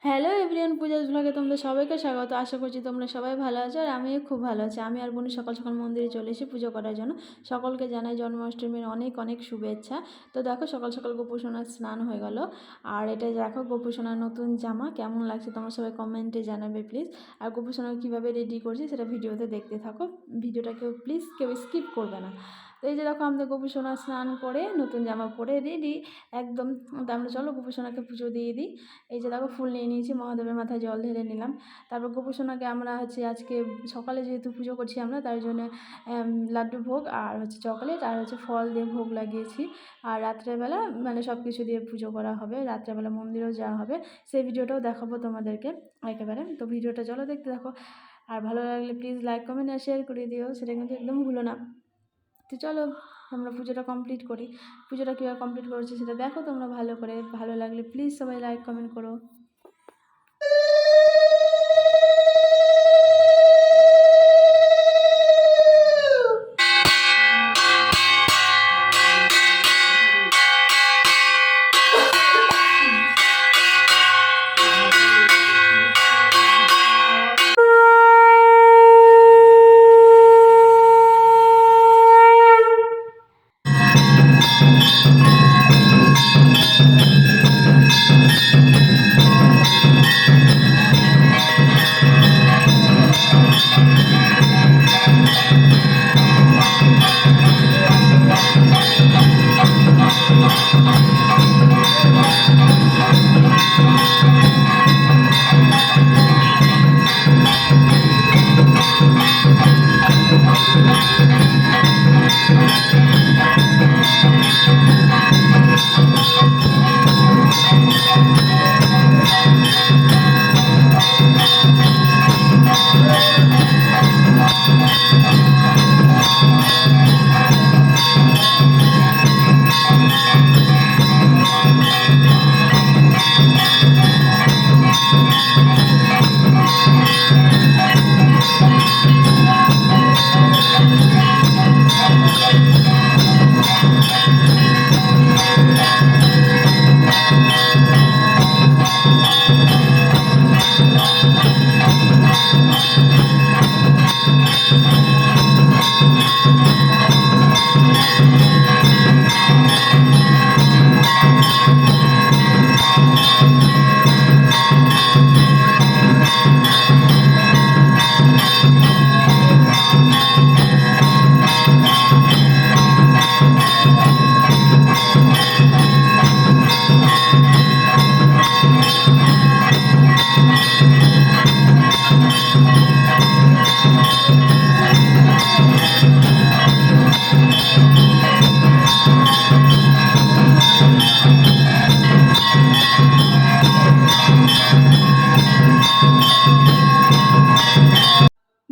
Hello everyone, Puja's ব্লগে তোমাদের সবাইকে স্বাগত। আশা করছি তোমরা সবাই ভালো আছো আর আমিও খুব ভালো আছি। আমি আর বোন সকাল সকাল মন্দিরে চলে এসেছি পুজো করার জন্য। সকলকে জানাই জন্মাষ্টমীর অনেক অনেক শুভেচ্ছা। তো দেখো সকাল সকাল গোপু সোনার স্নান হয়ে গেল। আর এটা দেখো গোপু সোনার নতুন জামা কেমন লাগছে তোমরা সবাই কমেন্টে জানাবে প্লিজ। আর গোপু সোনা কীভাবে রেডি করছি সেটা ভিডিওতে দেখতে থাকো। ভিডিওটাকেও প্লিজ কেউ স্কিপ করবে না। তো এই যে দেখো আমাদের গোপু সোনা স্নান করে নতুন জামা পরে রেডি একদম। তো আমরা চলো গোপু সোনাকে পুজো দিয়ে দিই। এই যে দেখো ফুল নিয়ে নিয়েছি, মহাদেবের মাথায় জল ঢেলে নিলাম। তারপর গোপু সোনাকে আমরা আজকে সকালে যেহেতু পুজো করছি আমরা, তার জন্য লাড্ডু ভোগ আর চকলেট আর ফল দিয়ে ভোগ লাগিয়েছি। আর রাত্রেবেলা সব কিছু দিয়ে পুজো করা হবে, রাত্রেবেলা মন্দিরেও যাওয়া হবে। সেই ভিডিওটাও দেখাবো তোমাদেরকে একেবারে। তো ভিডিওটা চলো দেখতে দেখো। আর ভালো লাগলে প্লিজ লাইক কমেন্ট আর শেয়ার করে দিও, সেটা কিন্তু একদম ভুলো না। তো চলো আমরা পুজোটা কমপ্লিট করি। পুজোটা কীভাবে কমপ্লিট করেছি সেটা দেখো তোমরা ভালো করে। ভালো লাগলে প্লিজ সবাই লাইক কমেন্ট করো।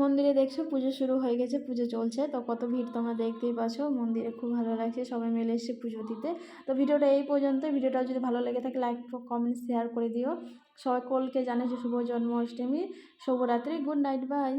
মন্দিরে দেখছো পুজো শুরু হয়ে গেছে, পুজো চলছে। তো কত ভিড় তোমরা দেখতেই পাচ্ছ। মন্দিরে খুব ভালো লাগছে, সবাই মিলে এসে পুজো দিতে। তো ভিডিওটা এই পর্যন্ত। ভিডিওটা যদি ভালো লেগে থাকে লাইক কমেন্ট শেয়ার করে দিও। সকলকে জানাই যে শুভ জন্মাষ্টমী, শুভরাত্রি, গুড নাইট, বাই।